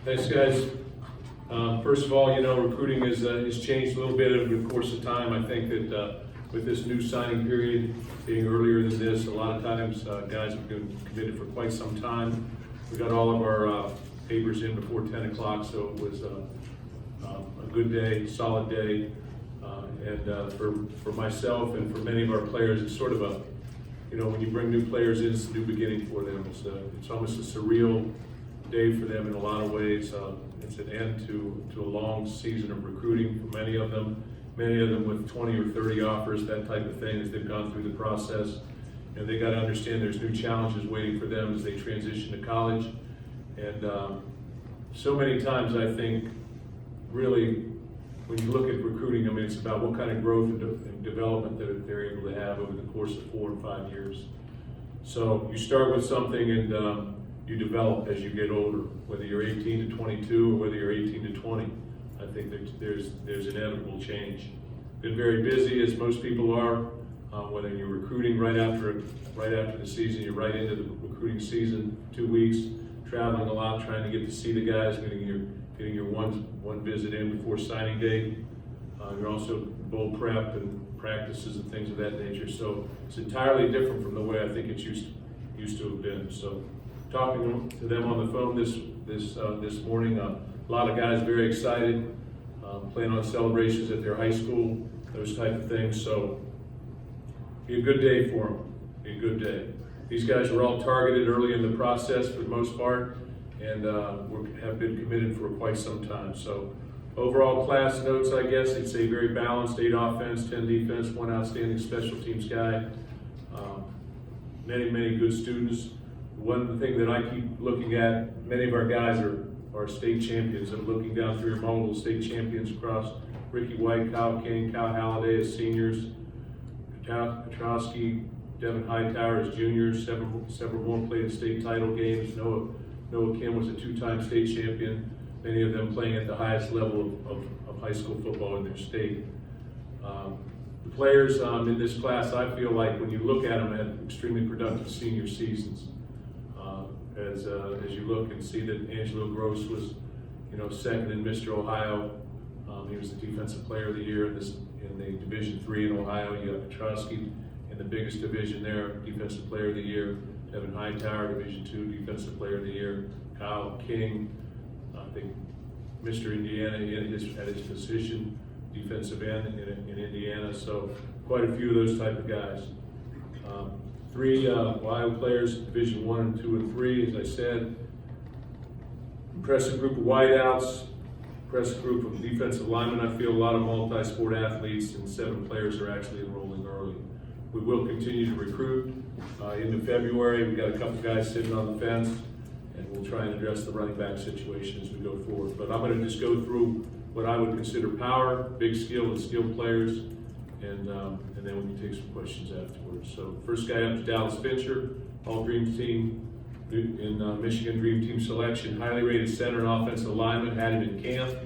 Thanks, guys. First of all, recruiting has changed a little bit over the course of time. I think that with this new signing period being earlier than this, a lot of times guys have been committed for quite some time. We got all of our papers in before 10 o'clock, so it was a good day, solid day. For myself and for many of our players, it's sort of a, when you bring new players in, it's a new beginning for them. It's almost a surreal day for them in a lot of ways. It's an end to a long season of recruiting for many of them with 20 or 30 offers, that type of thing, as they've gone through the process. They got to understand there's new challenges waiting for them as they transition to college. And so many times I think, really, when you look at recruiting, it's about what kind of growth and development that they're able to have over the course of 4 and 5 years. So you start with something and you develop as you get older, whether you're 18 to 22 or whether you're 18 to 20. I think that there's inevitable change. Been very busy, as most people are. Whether you're recruiting right after the season, you're right into the recruiting season, 2 weeks, traveling a lot, trying to get to see the guys, getting your one visit in before signing day. You're also bowl prep and practices and things of that nature. So it's entirely different from the way I think it's used to have been. So talking to them on the phone this morning, a lot of guys very excited, plan on celebrations at their high school, those type of things. So be a good day for them. Be a good day. These guys were all targeted early in the process for the most part, and have been committed for quite some time. So overall class notes, I guess, it's a very balanced 8 offense, 10 defense, 1 outstanding special teams guy. Many good students. One thing that I keep looking at, many of our guys are state champions. I'm looking down through your multiple state champions across: Ricky White, Kyle King, Kyle Halliday as seniors, Petrowski, Devin Hightower as juniors, several more played in state title games. Noah Kim was a 2-time state champion, many of them playing at the highest level of high school football in their state. The players in this class, I feel like when you look at them, had extremely productive senior seasons. As you look and see that Angelo Gross was, second in Mr. Ohio. He was the defensive player of the year in the Division III in Ohio. You got Petrowski in the biggest division there, defensive player of the year. Devin Hightower, Division II defensive player of the year. Kyle King, I think Mr. Indiana at his position, defensive end in Indiana. So quite a few of those type of guys. 3 Ohio players, Division I, 2, and 3, as I said. Impressive group of wideouts, impressive group of defensive linemen. I feel a lot of multi-sport athletes, and 7 players are actually enrolling early. We will continue to recruit into February. We've got a couple guys sitting on the fence, and we'll try and address the running back situation as we go forward. But I'm going to just go through what I would consider power, big skill, and skilled players, and then we can take some questions afterwards. So first guy up is Dallas Fincher, all Dream Team in Michigan Dream Team selection, highly rated center and offensive lineman, had him in camp,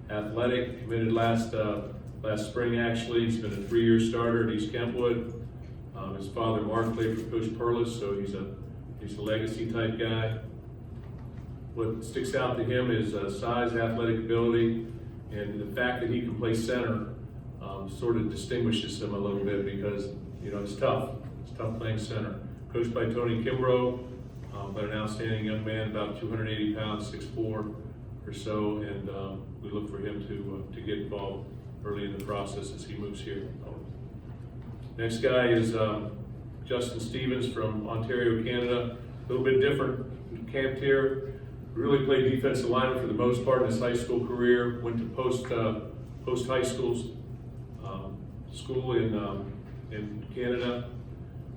athletic, committed last spring actually. He's been a 3-year starter at East Kentwood. His father Mark played for Coach Perlis, so he's a legacy type guy. What sticks out to him is size, athletic ability, and the fact that he can play center sort of distinguishes him a little bit because it's tough. It's tough playing center. Coached by Tony Kimbrough, but an outstanding young man, about 280 pounds, 6'4" or so, and we look for him to get involved early in the process as he moves here. Next guy is Justin Stevens from Ontario, Canada. A little bit different, camped here. Really played defensive lineman for the most part in his high school career. Went to post high school in Canada.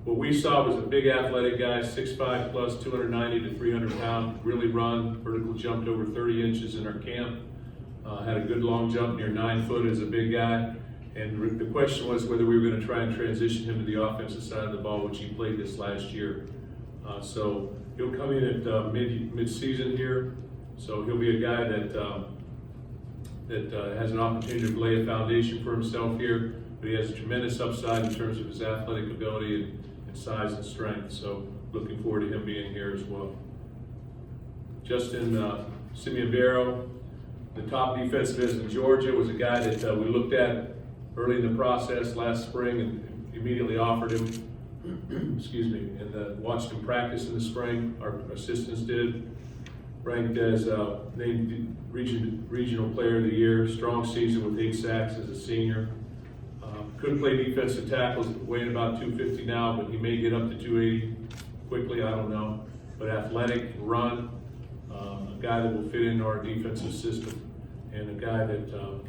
What we saw was a big athletic guy, 6'5 plus, 290 to 300 pounds. Really run, vertical jumped over 30 inches in our camp. Had a good long jump, near 9 foot as a big guy. And the question was whether we were going to try and transition him to the offensive side of the ball, which he played this last year. So he'll come in at mid-season here. So he'll be a guy that has an opportunity to lay a foundation for himself here. But he has a tremendous upside in terms of his athletic ability and size and strength. So looking forward to him being here as well. Justin Simeon Barrow. The top defensive end in Georgia was a guy that we looked at early in the process last spring and immediately offered him, excuse me, and watched him practice in the spring. Our assistants did. Ranked as named regional player of the year. Strong season with 8 sacks as a senior. Could play defensive tackles, weighing about 250 now, but he may get up to 280 quickly, I don't know. But athletic, run, a guy that will fit into our defensive system, and a guy that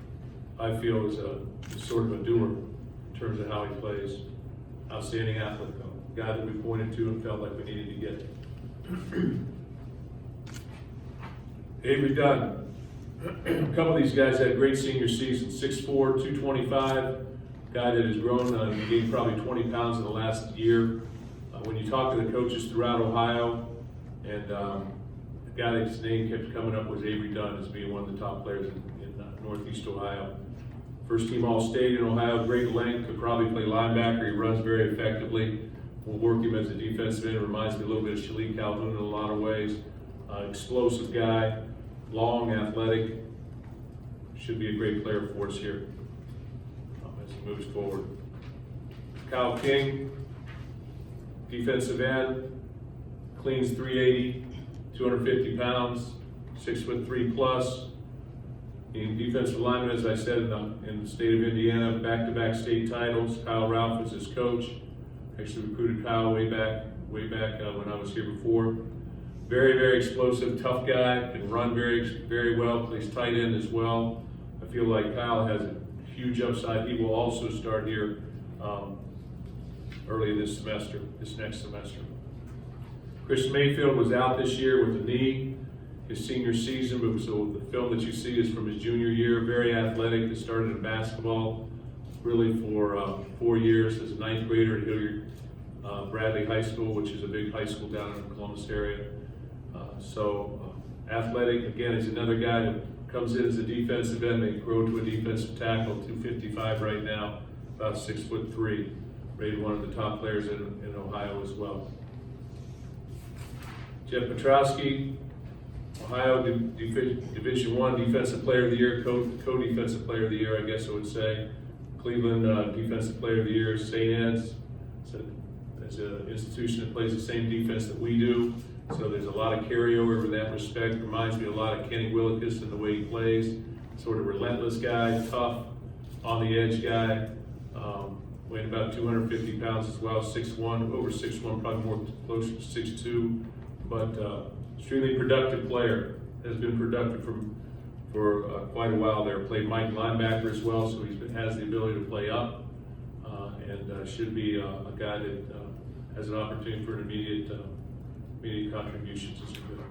I feel is sort of a doer in terms of how he plays. Outstanding athlete, though. Guy that we pointed to and felt like we needed to get. Avery Dunn. A couple of these guys had great senior seasons. 6'4", 225. Guy that has grown, gained probably 20 pounds in the last year. When you talk to the coaches throughout Ohio, and the guy that's name kept coming up was Avery Dunn as being one of the top players in Northeast Ohio. First team All-State in Ohio, great length, could probably play linebacker. He runs very effectively. We'll work him as a defensive end. Reminds me a little bit of Shalik Calhoun in a lot of ways. Explosive guy, long, athletic. Should be a great player for us here as he moves forward. Kyle King, defensive end, cleans 380, 250 pounds, 6'3" plus. In defensive lineman, as I said, in the state of Indiana, back-to-back state titles. Kyle Ralph was his coach. Actually recruited Kyle way back when I was here before. Very, very explosive, tough guy, can run very, very well, plays tight end as well. I feel like Kyle has a huge upside. He will also start here early this next semester. Chris Mayfield was out this year with a knee, his senior season, but so the film that you see is from his junior year. Very athletic. He started in basketball really for 4 years as a 9th grader at Hilliard Bradley High School, which is a big high school down in the Columbus area. Athletic, again, is another guy that comes in as a defensive end. They grow to a defensive tackle, 255 right now, about 6'3", rated one of the top players in Ohio as well. Jeff Petrowski, Ohio Division I Defensive Player of the Year, co-defensive player of the year, I guess I would say. Cleveland Defensive Player of the Year. St. Ed's, it's an institution that plays the same defense that we do. So there's a lot of carryover in that respect. Reminds me a lot of Kenny Willekes in the way he plays. Sort of relentless guy, tough, on the edge guy. Weighing about 250 pounds as well, 6'1", over 6'1", probably more closer to 6'2", but extremely productive player. Has been productive for quite a while there. Played Mike linebacker as well, so he has the ability to play up, and should be a guy that has an opportunity for an immediate contributions as well.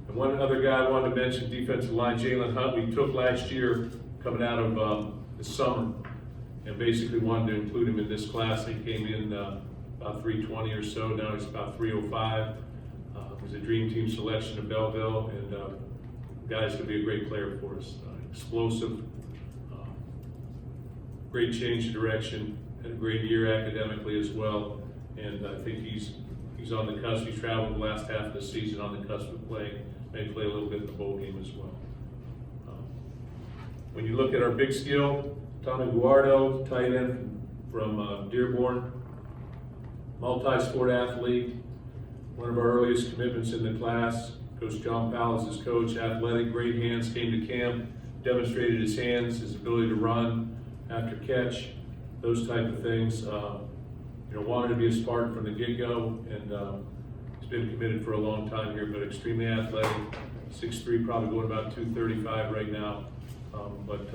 And one other guy I wanted to mention, defensive line, Jalen Hunt, we took last year coming out of the summer, and basically wanted to include him in this class. He came in about 320 or so, now he's about 305. It was a dream team selection of Belleville, and guy's going to be a great player for us. Explosive, great change of direction, had a great year academically as well, and I think he's on the cusp. He traveled the last half of the season on the cusp of playing, may play a little bit in the bowl game as well. When you look at our big skill, Tommy Guardo, tight end from Dearborn, multi-sport athlete, one of our earliest commitments in the class. Coach John Powell is his coach, athletic, great hands, came to camp, demonstrated his hands, his ability to run after catch, those type of things. Wanted to be a Spartan from the get-go, and he's been committed for a long time here, but extremely athletic, 6'3", probably going about 235 right now, but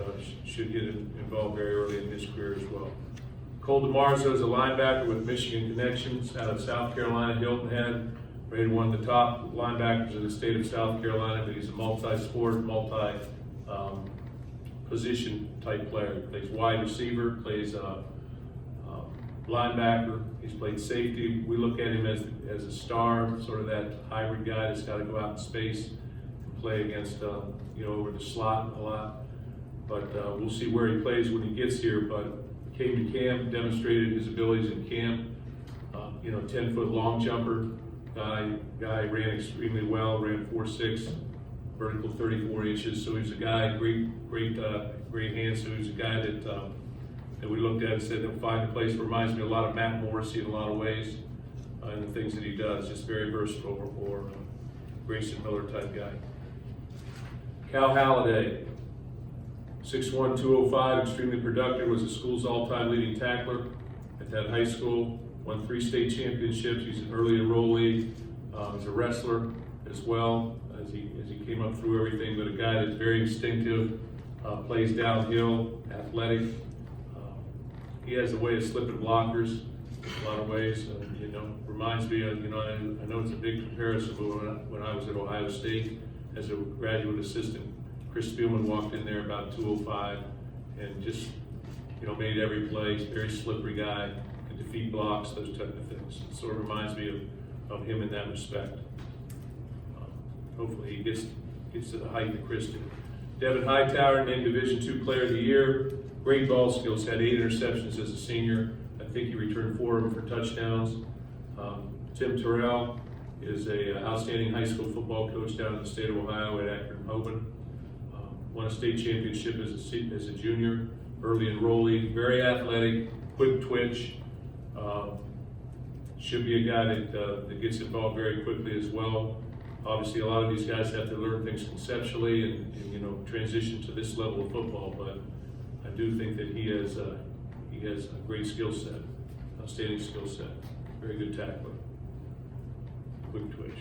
should get involved very early in his career as well. Cole DeMarzo is a linebacker with Michigan connections out of South Carolina, Hilton Head, rated one of the top linebackers in the state of South Carolina, but he's a multi-sport, multi-position type player. Plays wide receiver, plays linebacker, he's played safety. We look at him as a star, sort of that hybrid guy that's got to go out in space and play against, over the slot a lot. But we'll see where he plays when he gets here, but came to camp, demonstrated his abilities in camp. 10-foot long jumper guy ran extremely well, ran 4.6, vertical 34 inches. So he's a guy, great hands. So he's a guy that we looked at and said he'll find a place. Reminds me a lot of Matt Morrissey in a lot of ways, and the things that he does. Just very versatile, or Grayson Miller type guy. Cal Halliday, 6'1", 205, extremely productive, was the school's all-time leading tackler at that high school, won 3 state championships. He's an early enrollee. He's a wrestler as well as he came up through everything, but a guy that's very instinctive, plays downhill, athletic. He has a way of slipping blockers in a lot of ways. Reminds me of, I know it's a big comparison, but when I was at Ohio State as a graduate assistant, Chris Spielman walked in there about 205 and just, made every play. He's a very slippery guy, can defeat blocks, those type of things. It sort of reminds me of him in that respect. Hopefully he gets to the height that Chris did. Devin Hightower, named Division II Player of the Year. Great ball skills, had 8 interceptions as a senior. I think he returned 4 of them for touchdowns. Tim Terrell is a outstanding high school football coach down in the state of Ohio at Akron-Hoban. Won a state championship as a junior, early enrollee, very athletic, quick twitch. Should be a guy that gets involved very quickly as well. Obviously, a lot of these guys have to learn things conceptually and transition to this level of football, but I do think that he has a great skill set, outstanding skill set, very good tackler, quick twitch.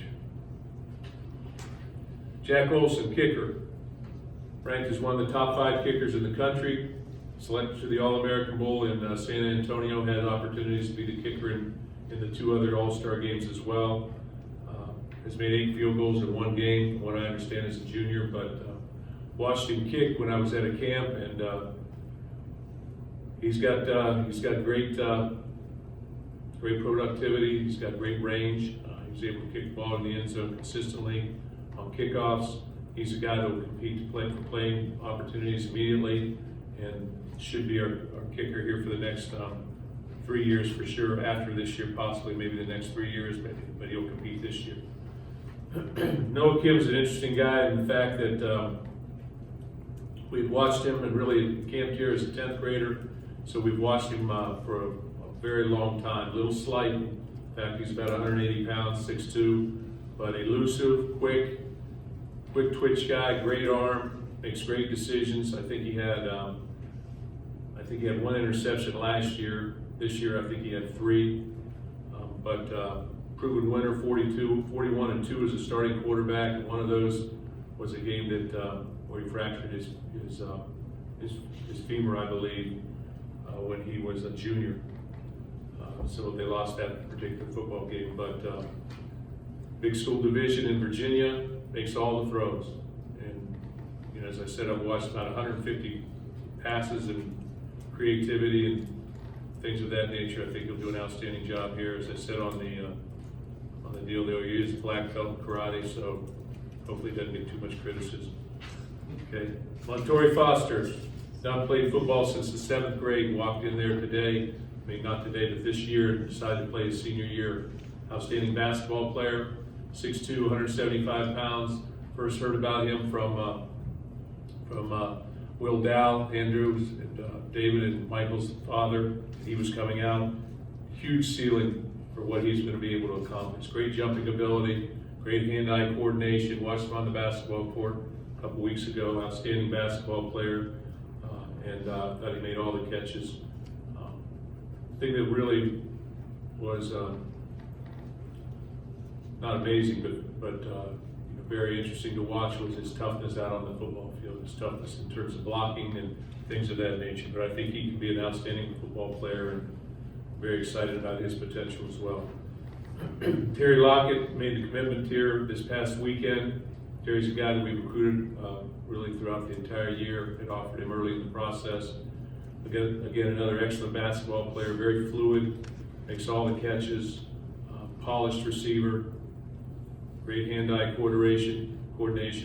Jack Olson, kicker, ranked as one of the top 5 kickers in the country, selected to the All-American Bowl in San Antonio, had opportunities to be the kicker in the 2 other All-Star games as well. Has made 8 field goals in 1 game, from what I understand as a junior, but watched him kick when I was at a camp, and he's got great productivity. He's got great range. He's able to kick the ball in the end zone consistently on kickoffs. He's a guy that will compete to play for playing opportunities immediately, and should be our kicker here for the next 3 years for sure. After this year, possibly maybe the next 3 years, but he'll compete this year. Noah Kim's an interesting guy in the fact that we've watched him and really camped here as a 10th grader, so we've watched him for a very long time. Little slight, in fact he's about 180 pounds, 6'2", but elusive, quick twitch guy, great arm, makes great decisions. I think he had 1 interception last year. This year I think he had 3, but proven winner, 41-2 as a starting quarterback. And one of those was a game that where he fractured his femur, I believe, when he was a junior. So they lost that particular football game. But big school division in Virginia, makes all the throws. And as I said, I've watched about 150 passes and creativity and things of that nature. I think he'll do an outstanding job here. As I said on the deal, he is a black belt in karate, so hopefully he doesn't get too much criticism. Okay, Montori Foster, not played football since the 7th grade. Walked in there today, not today, but this year, decided to play his senior year. Outstanding basketball player, 6'2", 175 pounds. First heard about him from Will Dow, Andrews, and David and Michael's father. He was coming out. Huge ceiling for what he's going to be able to accomplish. Great jumping ability, great hand-eye coordination. Watched him on the basketball court a couple weeks ago. Outstanding basketball player, and thought he made all the catches. The thing that really was not amazing, but very interesting to watch was his toughness out on the football field. His toughness in terms of blocking and things of that nature. But I think he can be an outstanding football player, and very excited about his potential as well. Terry Lockett made the commitment here this past weekend. Terry's a guy that we recruited really throughout the entire year. Had offered him early in the process. Again, another excellent basketball player, very fluid, makes all the catches, polished receiver, great hand-eye coordination,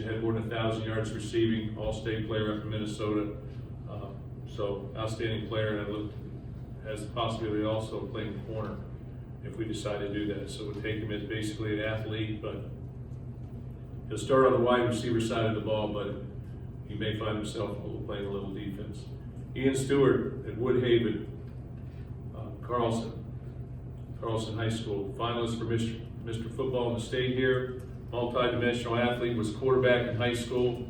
had more than 1,000 yards receiving, all-state player up in Minnesota. So outstanding player, and has the possibility also of playing corner if we decide to do that. So we'll take him as basically an athlete, but He'll start on the wide receiver side of the ball, but he may find himself playing a little defense. Ian Stewart at Woodhaven, Carlson High School, finalist for Mr. Football in the state here, multi-dimensional athlete, was quarterback in high school.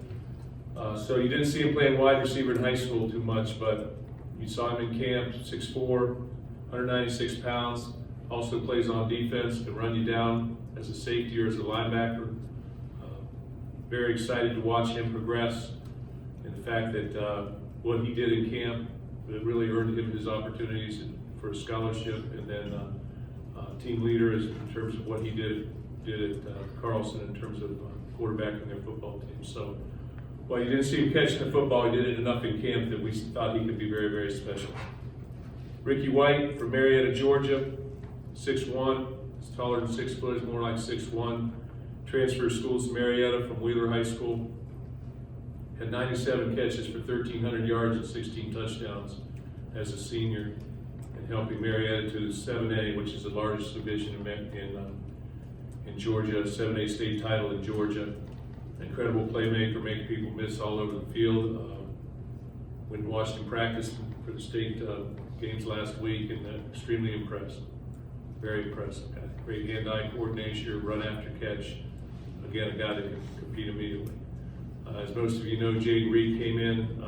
So you didn't see him playing wide receiver in high school too much, but you saw him in camp, 6'4", 196 pounds, also plays on defense, can run you down as a safety or as a linebacker. Very excited to watch him progress, and the fact that what he did in camp, it really earned him his opportunities for a scholarship, and then team leader in terms of what he did at Carlson in terms of quarterbacking their football team. So while you didn't see him catching the football, he did it enough in camp that we thought he could be very, very special. Ricky White from Marietta, Georgia, 6'1", he's taller than 6 foot, he's more like 6'1". Transfer schools to Marietta from Wheeler High School. Had 97 catches for 1,300 yards and 16 touchdowns as a senior, and helping Marietta to 7A, which is the largest division in Georgia, 7A state title in Georgia. Incredible playmaker, making people miss all over the field. When watched him practice for the state games last week, and extremely impressed. Very impressive guy. Great hand-eye coordination, run after catch. Again, a guy that can compete immediately. As most of you know, Jaden Reed came in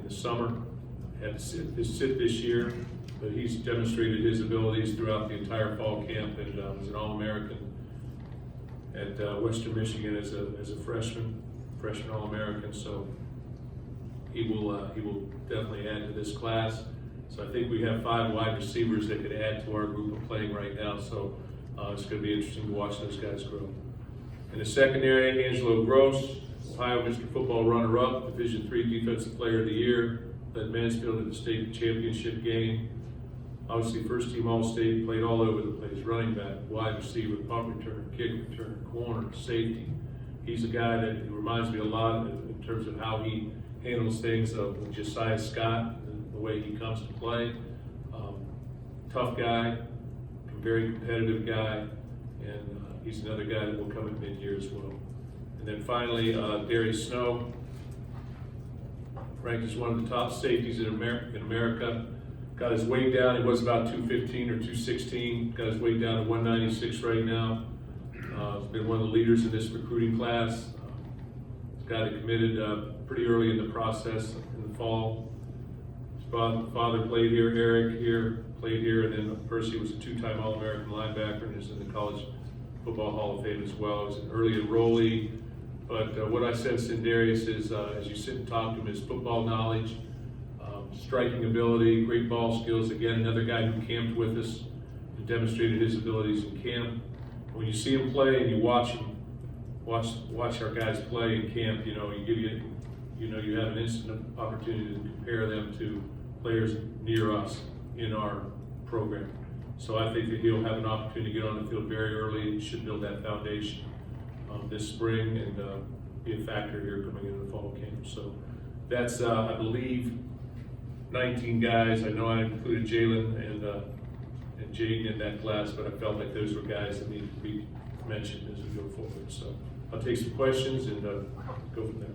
the summer, had to sit this year, but he's demonstrated his abilities throughout the entire fall camp, and was an All-American at Western Michigan as a freshman All-American. So he will definitely add to this class. So I think we have 5 wide receivers that could add to our group of playing right now. So it's going to be interesting to watch those guys grow. In the secondary, Angelo Gross, Ohio Mr. Football runner-up, Division III Defensive Player of the Year, led Mansfield in the state championship game. Obviously, first-team All-State, played all over the place, running back, wide receiver, punt returner, kick returner, corner, safety. He's a guy that reminds me a lot in terms of how he handles things with Josiah Scott, the way he comes to play. Tough guy, very competitive guy, and he's another guy that will come at mid-year as well. And then finally, Darius Snow, ranked as one of the top safeties in America. Got his weight down. He was about 215 or 216. Got his weight down to 196 right now. He's been one of the leaders in this recruiting class. He's a guy that committed pretty early in the process in the fall. His father played here, Eric played here, and then Percy was a 2-time All-American linebacker and is in the College Football Hall of Fame as well. He was an early enrollee. But what I sensed in Darius is, as you sit and talk to him, his football knowledge, striking ability, great ball skills. Again, another guy who camped with us and demonstrated his abilities in camp. When you see him play and you watch our guys play in camp, you have an instant opportunity to compare them to players near us in our program. So I think that he'll have an opportunity to get on the field very early and should build that foundation this spring and be a factor here coming into the fall camp. So that's, I believe, 19 guys. I know I included Jalen and Jaden in that class, but I felt like those were guys that needed to be mentioned as we go forward. So I'll take some questions and go from there.